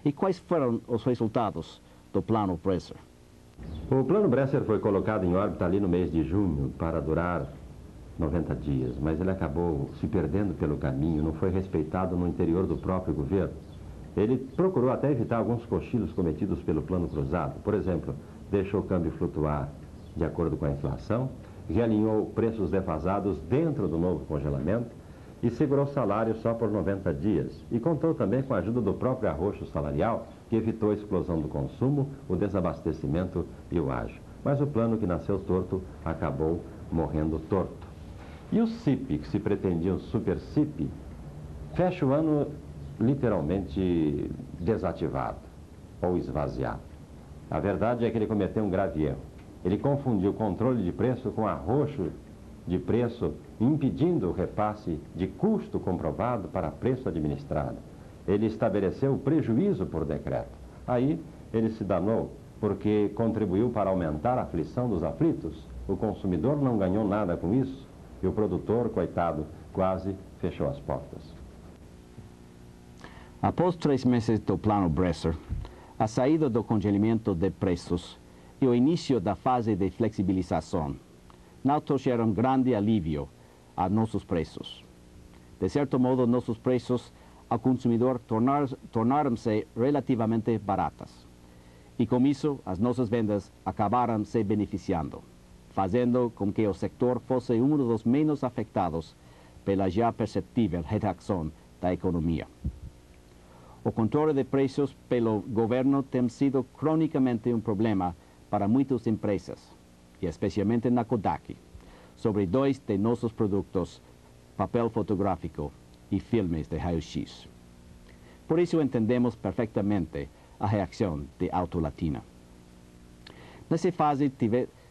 E quais foram os resultados do Plano Bresser? O Plano Bresser foi colocado em órbita ali no mês de junho para durar 90 dias, mas ele acabou se perdendo pelo caminho, não foi respeitado no interior do próprio governo. Ele procurou até evitar alguns cochilos cometidos pelo Plano Cruzado. Por exemplo, deixou o câmbio flutuar de acordo com a inflação, realinhou preços defasados dentro do novo congelamento e segurou o salário só por 90 dias. E contou também com a ajuda do próprio arroxo salarial, que evitou a explosão do consumo, o desabastecimento e o ágio. Mas o plano que nasceu torto acabou morrendo torto. E o CIP, que se pretendia um super CIP, fecha o ano literalmente desativado ou esvaziado. A verdade é que ele cometeu um grave erro. Ele confundiu controle de preço com arroxo de preço, impedindo o repasse de custo comprovado para preço administrado. Ele estabeleceu o prejuízo por decreto. Aí ele se danou, porque contribuiu para aumentar a aflição dos aflitos. O consumidor não ganhou nada com isso e o produtor, coitado, quase fechou as portas. Após 3 meses do Plano Bresser, a saída do congelamento de preços e o início da fase de flexibilização não trouxeram grande alívio a nossos preços. De certo modo, nossos preços ao consumidor tornaram-se relativamente baratas. E com isso, as nossas vendas acabaram se beneficiando, fazendo com que o sector fosse um dos menos afetados pela já perceptível retração da economia. O controle de preços pelo governo tem sido cronicamente um problema para muitas empresas, e especialmente na Kodak, sobre 2 de nossos produtos, papel fotográfico e filmes de raio-x. Por isso entendemos perfeitamente a reação de Auto Latina. Nessa fase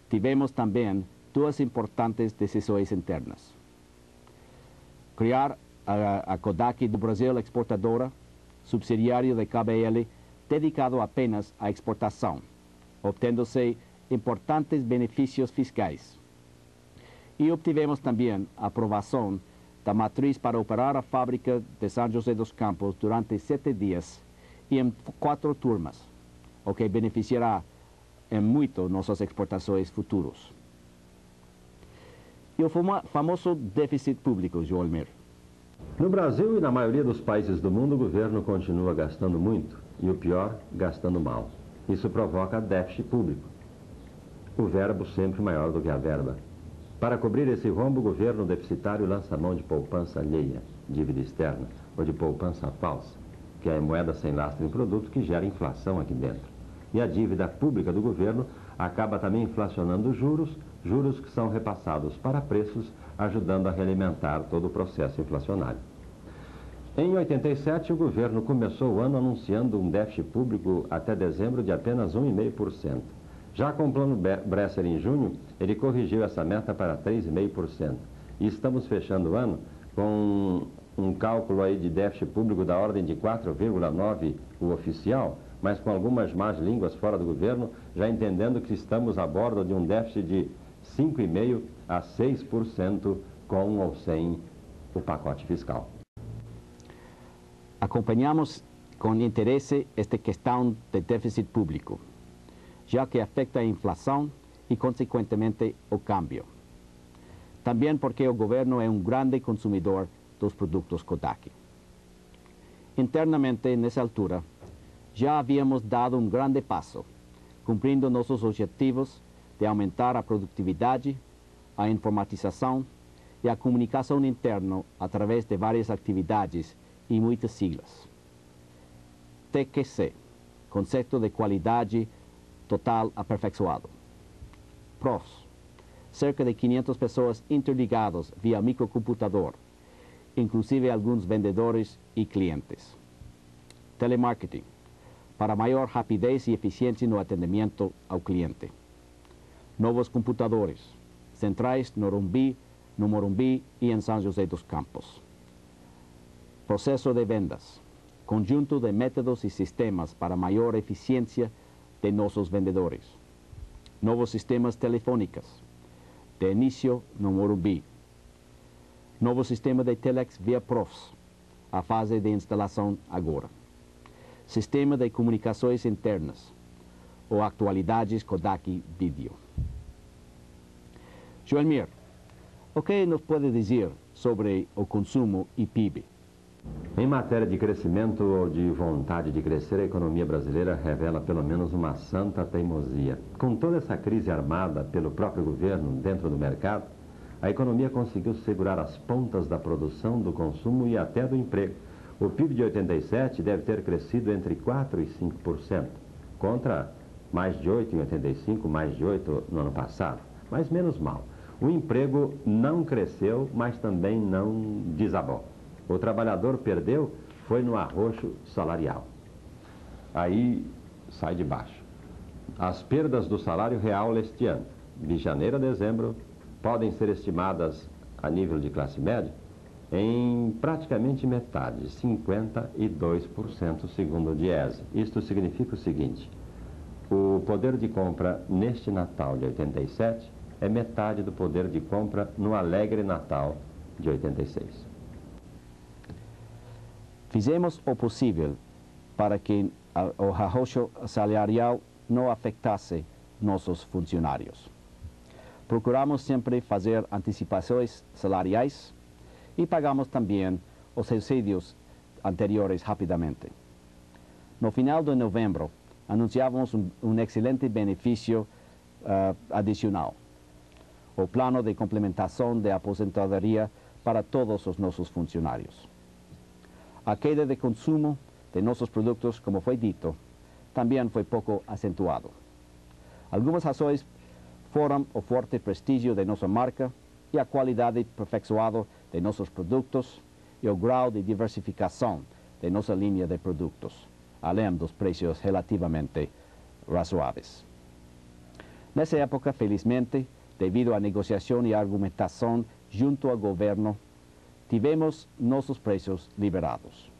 tivemos também 2 importantes decisões internas. Criar a Kodak do Brasil Exportadora, subsidiário da KBL, dedicado apenas à exportação, obtendo-se importantes benefícios fiscais. E obtivemos também a aprovação da matriz para operar a fábrica de São José dos Campos durante 7 dias e em 4 turmas, o que beneficiará em muito nossas exportações futuras. E o famoso déficit público, Joelmir. No Brasil e na maioria dos países do mundo, o governo continua gastando muito e, o pior, gastando mal. Isso provoca déficit público. O verbo sempre maior do que a verba. Para cobrir esse rombo, o governo deficitário lança mão de poupança alheia, dívida externa, ou de poupança falsa, que é moeda sem lastro em produto que gera inflação aqui dentro. E a dívida pública do governo acaba também inflacionando os juros que são repassados para preços, ajudando a realimentar todo o processo inflacionário. Em 87, o governo começou o ano anunciando um déficit público até dezembro de apenas 1,5%. Já com o Plano Bresser em junho, ele corrigiu essa meta para 3,5%. E estamos fechando o ano com um cálculo aí de déficit público da ordem de 4,9% o oficial, mas com algumas más línguas fora do governo, já entendendo que estamos a bordo de um déficit de 5,5% a 6% com ou sem o pacote fiscal. Acompanhamos com interesse esta questão de déficit público, já que afeta a inflação e, consequentemente, o câmbio. Também porque o governo é um grande consumidor dos produtos Kodak. Internamente, nessa altura, já havíamos dado um grande passo, cumprindo nossos objetivos de aumentar a produtividade, a informatização e a comunicação interna através de várias atividades e muitas siglas. TQC, Conceito de Qualidade Total Aperfeiçoado. PROS, cerca de 500 pessoas interligadas via microcomputador, inclusive alguns vendedores e clientes. Telemarketing, para maior rapidez e eficiência no atendimento ao cliente. Novos computadores, centrais no Morumbi e em São José dos Campos. Processo de vendas, conjunto de métodos e sistemas para maior eficiência de nossos vendedores. Novos sistemas telefônicos, de início no Morumbi. Novo sistema de telex via PROS, a fase de instalação agora. sistema de comunicações internas ou atualidades Kodak Video. Joelmir, o que nos pode dizer sobre o consumo e PIB? Em matéria de crescimento ou de vontade de crescer, a economia brasileira revela pelo menos uma santa teimosia. Com toda essa crise armada pelo próprio governo dentro do mercado, a economia conseguiu segurar as pontas da produção, do consumo e até do emprego. O PIB de 87 deve ter crescido entre 4% e 5%, contra mais de 8% em 85, mais de 8% no ano passado, mas menos mal. O emprego não cresceu, mas também não desabou. O trabalhador perdeu, foi no arroxo salarial. Aí sai de baixo. As perdas do salário real este ano, de janeiro a dezembro, podem ser estimadas a nível de classe média em praticamente metade, 52% segundo o Diese. Isto significa o seguinte: o poder de compra neste Natal de 87 é metade do poder de compra no alegre Natal de 86. Fizemos o possível para que o arroxo salarial não afetasse nossos funcionários. Procuramos sempre fazer antecipações salariais e pagamos também os subsídios anteriores rapidamente. No final de novembro, anunciávamos um excelente benefício adicional: o plano de complementação de aposentadoria para todos os nossos funcionários. A queda de consumo de nossos produtos, como foi dito, também foi pouco acentuado. Algumas razões foram o forte prestígio de nossa marca e a qualidade aperfeiçoada de nossos produtos e o grau de diversificação de nossa linha de produtos, além dos preços relativamente razoáveis. Nessa época, felizmente, devido à negociação e argumentação junto ao governo, tivemos nossos preços liberados.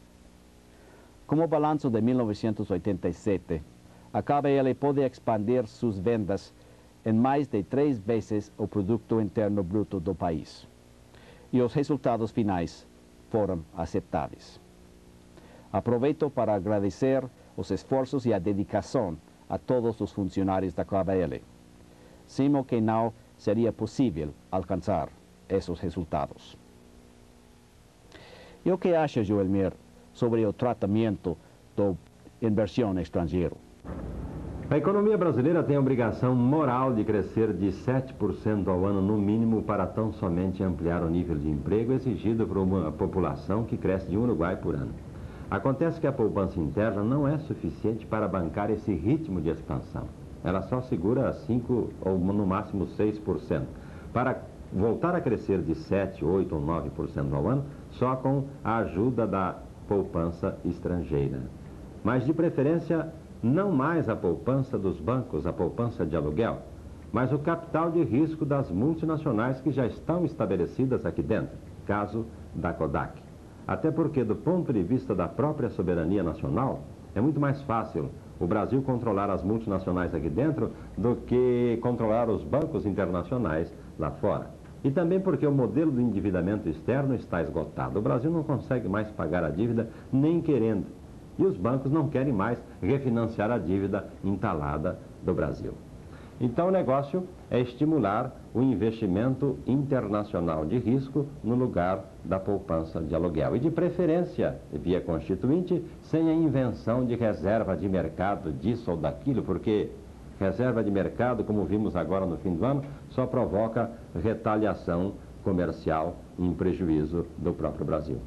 Como balanço de 1987, a KBL pode expandir suas vendas em mais de 3 vezes o produto interno bruto do país. E os resultados finais foram aceitáveis. Aproveito para agradecer os esforços e a dedicação a todos os funcionários da KBL. Sem o que não seria possível alcançar esses resultados. E o que acha, Joelmir, sobre o tratamento da inversão estrangeira? A economia brasileira tem a obrigação moral de crescer de 7% ao ano no mínimo para tão somente ampliar o nível de emprego exigido por uma população que cresce de um Uruguai por ano. Acontece que a poupança interna não é suficiente para bancar esse ritmo de expansão. Ela só segura 5% ou no máximo 6%. Para voltar a crescer de 7%, 8% ou 9% ao ano, só com a ajuda da poupança estrangeira. Mas de preferência, não mais a poupança dos bancos, a poupança de aluguel, mas o capital de risco das multinacionais que já estão estabelecidas aqui dentro, caso da Kodak. Até porque, do ponto de vista da própria soberania nacional, é muito mais fácil o Brasil controlar as multinacionais aqui dentro do que controlar os bancos internacionais lá fora. E também porque o modelo do endividamento externo está esgotado. O Brasil não consegue mais pagar a dívida nem querendo. E os bancos não querem mais refinanciar a dívida entalada do Brasil. Então o negócio é estimular o investimento internacional de risco no lugar da poupança de aluguel. E de preferência, via constituinte, sem a invenção de reserva de mercado disso ou daquilo, porque reserva de mercado, como vimos agora no fim do ano, só provoca retaliação comercial em prejuízo do próprio Brasil.